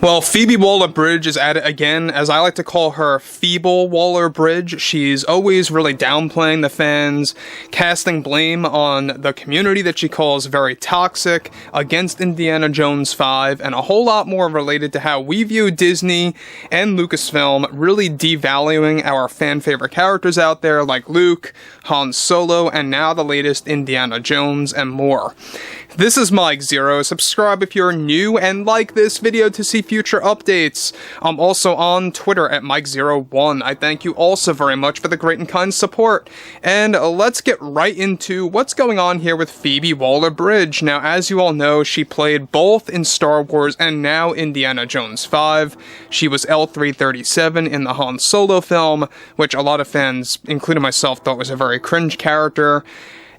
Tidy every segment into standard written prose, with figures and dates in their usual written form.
Well, Phoebe Waller-Bridge is at it again, as I like to call her Feeble Waller-Bridge. She's always really downplaying the fans, casting blame on the community that she calls very toxic, against Indiana Jones 5, and a whole lot more related to how we view Disney and Lucasfilm, really devaluing our fan-favorite characters out there like Luke, Han Solo, and now the latest Indiana Jones, and more. This is Mike Zero. Subscribe if you're new and like this video to see future updates. I'm also on Twitter at Mike01. I thank you also very much for the great and kind support. And let's get right into what's going on here with Phoebe Waller-Bridge. Now, as you all know, she played both in Star Wars and now Indiana Jones 5. She was L337 in the Han Solo film, which a lot of fans, including myself, thought was a very cringe character.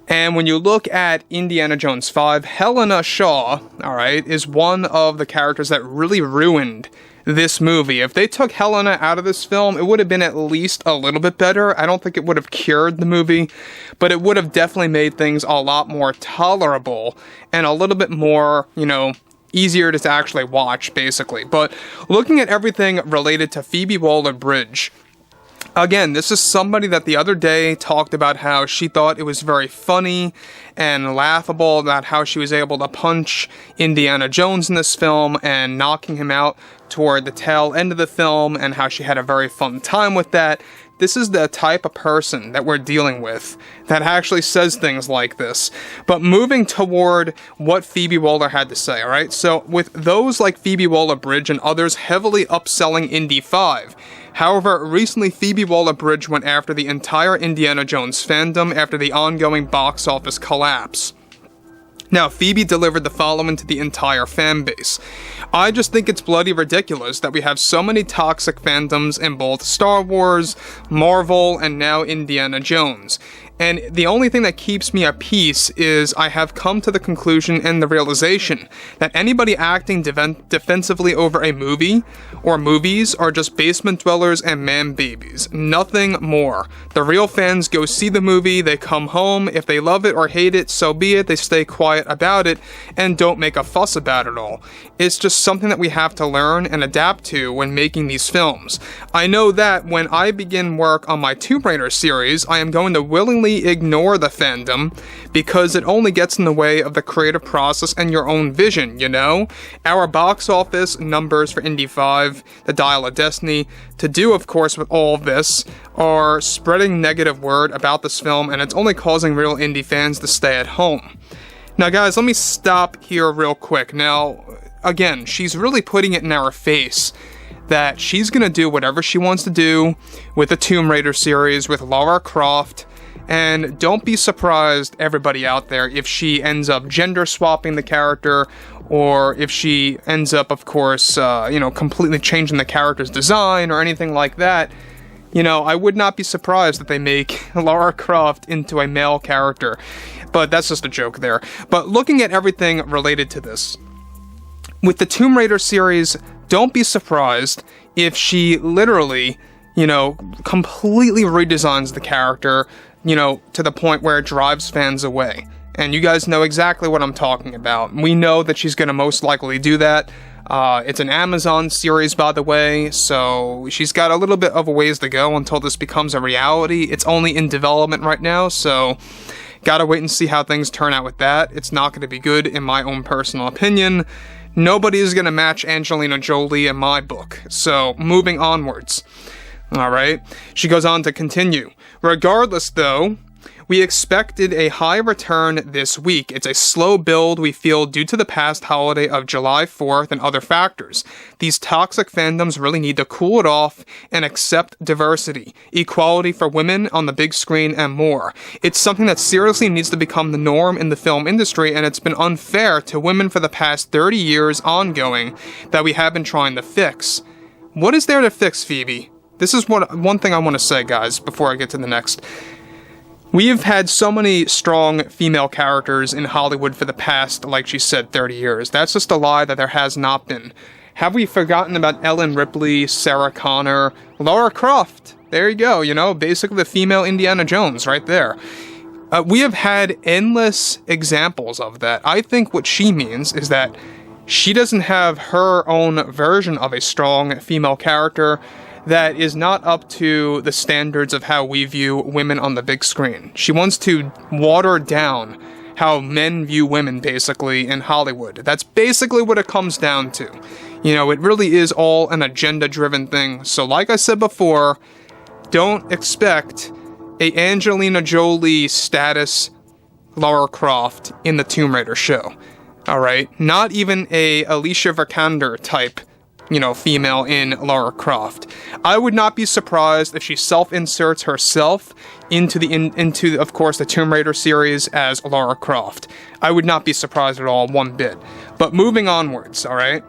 And when you look at Indiana Jones 5, Helena Shaw, alright, is one of the characters that really ruined this movie. If they took Helena out of this film, it would have been at least a little bit better. I don't think it would have cured the movie, but it would have definitely made things a lot more tolerable and a little bit more, easier to actually watch, basically. But looking at everything related to Phoebe Waller-Bridge, again, this is somebody that the other day talked about how she thought it was very funny and laughable about how she was able to punch Indiana Jones in this film and knocking him out toward the tail end of the film, and how she had a very fun time with that. This is the type of person that we're dealing with that actually says things like this. But moving toward what Phoebe Waller had to say, alright? So with those like Phoebe Waller-Bridge and others heavily upselling Indy 5, however, recently Phoebe Waller-Bridge went after the entire Indiana Jones fandom after the ongoing box office collapse. Now, Phoebe delivered the following to the entire fanbase. I just think it's bloody ridiculous that we have so many toxic fandoms in both Star Wars, Marvel, and now Indiana Jones. And the only thing that keeps me at peace is I have come to the conclusion and the realization that anybody acting defensively over a movie or movies are just basement dwellers and man babies. Nothing more. The real fans go see the movie, they come home, if they love it or hate it, so be it, they stay quiet about it and don't make a fuss about it all. It's just something that we have to learn and adapt to when making these films. I know that when I begin work on my Tomb Raider series, I am going to willingly ignore the fandom because it only gets in the way of the creative process and your own vision, Our box office numbers for Indy 5, The Dial of Destiny, to do, of course, with all of this, are spreading negative word about this film, and it's only causing real indie fans to stay at home. Now, guys, let me stop here real quick. Now, again, she's really putting it in our face that she's gonna do whatever she wants to do with the Tomb Raider series, with Lara Croft. And don't be surprised, everybody out there, if she ends up gender swapping the character, or if she ends up, of course, completely changing the character's design or anything like that. I would not be surprised that they make Lara Croft into a male character. But that's just a joke there. But looking at everything related to this, with the Tomb Raider series, don't be surprised if she literally, completely redesigns the character, to the point where it drives fans away. And you guys know exactly what I'm talking about. We know that she's going to most likely do that. It's an Amazon series, by the way, so she's got a little bit of a ways to go until this becomes a reality. It's only in development right now, so gotta wait and see how things turn out with that. It's not going to be good, in my own personal opinion. Nobody is going to match Angelina Jolie in my book. So, moving onwards. Alright, she goes on to continue. Regardless, though, we expected a high return this week. It's a slow build, we feel, due to the past holiday of July 4th and other factors. These toxic fandoms really need to cool it off and accept diversity, equality for women on the big screen, and more. It's something that seriously needs to become the norm in the film industry, and it's been unfair to women for the past 30 years ongoing that we have been trying to fix. What is there to fix, Phoebe? This is one thing I want to say, guys, before I get to the next. We've had so many strong female characters in Hollywood for the past, like she said, 30 years. That's just a lie that there has not been. Have we forgotten about Ellen Ripley, Sarah Connor, Lara Croft? There you go, basically the female Indiana Jones right there. We have had endless examples of that. I think what she means is that she doesn't have her own version of a strong female character that is not up to the standards of how we view women on the big screen. She wants to water down how men view women, basically, in Hollywood. That's basically what it comes down to. You know, it really is all an agenda-driven thing. So like I said before, don't expect a Angelina Jolie status Lara Croft in the Tomb Raider show. Alright? Not even a Alicia Vikander type, you know, female in Lara Croft. I would not be surprised if she self-inserts herself into of course, the Tomb Raider series as Lara Croft. I would not be surprised at all, one bit. But moving onwards, alright?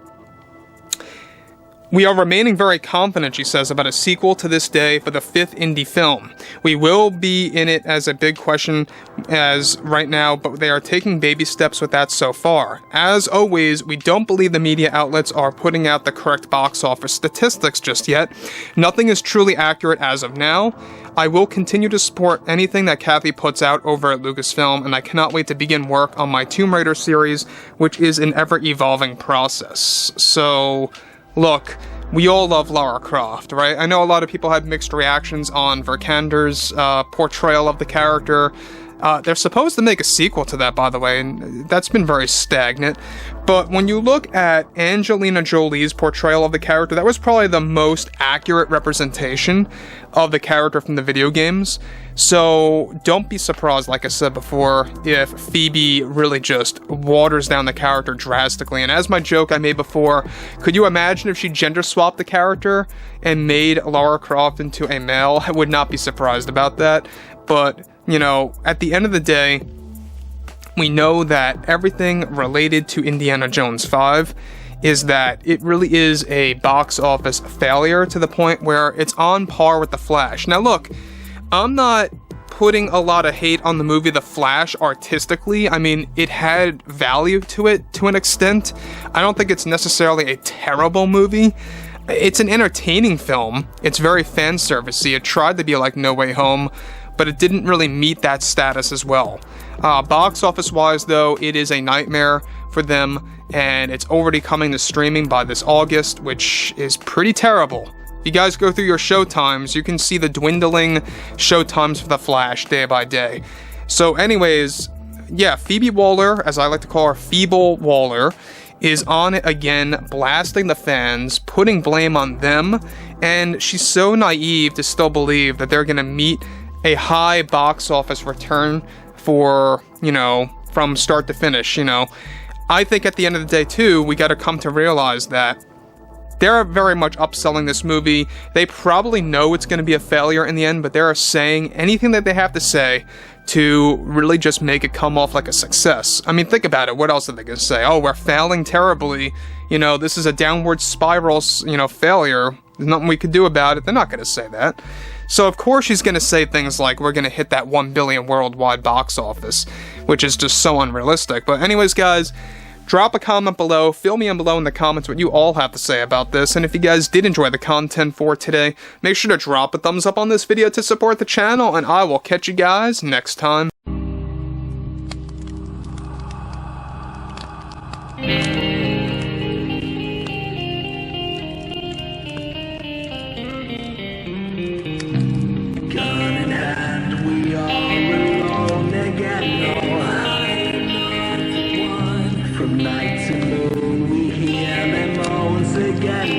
We are remaining very confident, she says, about a sequel to this day for the 5th indie film. We will be in it as a big question as right now, but they are taking baby steps with that so far. As always, we don't believe the media outlets are putting out the correct box office statistics just yet. Nothing is truly accurate as of now. I will continue to support anything that Kathy puts out over at Lucasfilm, and I cannot wait to begin work on my Tomb Raider series, which is an ever-evolving process. So, look, we all love Lara Croft, right? I know a lot of people had mixed reactions on Vikander's portrayal of the character. They're supposed to make a sequel to that, by the way, and that's been very stagnant. But when you look at Angelina Jolie's portrayal of the character, that was probably the most accurate representation of the character from the video games. So don't be surprised, like I said before, if Phoebe really just waters down the character drastically. And as my joke I made before, could you imagine if she gender swapped the character and made Lara Croft into a male? I would not be surprised about that. But, you know, at the end of the day, we know that everything related to Indiana Jones 5 is that it really is a box office failure to the point where it's on par with The Flash. Now look, I'm not putting a lot of hate on the movie The Flash artistically. I mean, it had value to it to an extent. I don't think it's necessarily a terrible movie. It's an entertaining film. It's very fan servicey. It tried to be like No Way Home, but it didn't really meet that status as well. Box office wise though, it is a nightmare for them, and it's already coming to streaming by this August, which is pretty terrible. If you guys go through your showtimes, you can see the dwindling showtimes for The Flash day by day. So anyways, yeah, Phoebe Waller, as I like to call her, Feeble Waller, is on it again, blasting the fans, putting blame on them, and she's so naive to still believe that they're gonna meet a high box office return for, you know, from start to finish, you know. I think at the end of the day, too, we gotta come to realize that they're very much upselling this movie. They probably know it's gonna be a failure in the end, but they're saying anything that they have to say to really just make it come off like a success. I mean, think about it. What else are they gonna say? Oh, we're failing terribly. You know, this is a downward spiral, you know, failure. There's nothing we could do about it. They're not gonna say that. So of course she's going to say things like, we're going to hit that 1 billion worldwide box office, which is just so unrealistic. But anyways, guys, drop a comment below, fill me in below in the comments what you all have to say about this, and if you guys did enjoy the content for today, make sure to drop a thumbs up on this video to support the channel, and I will catch you guys next time. Night to moon, we hear them moans again.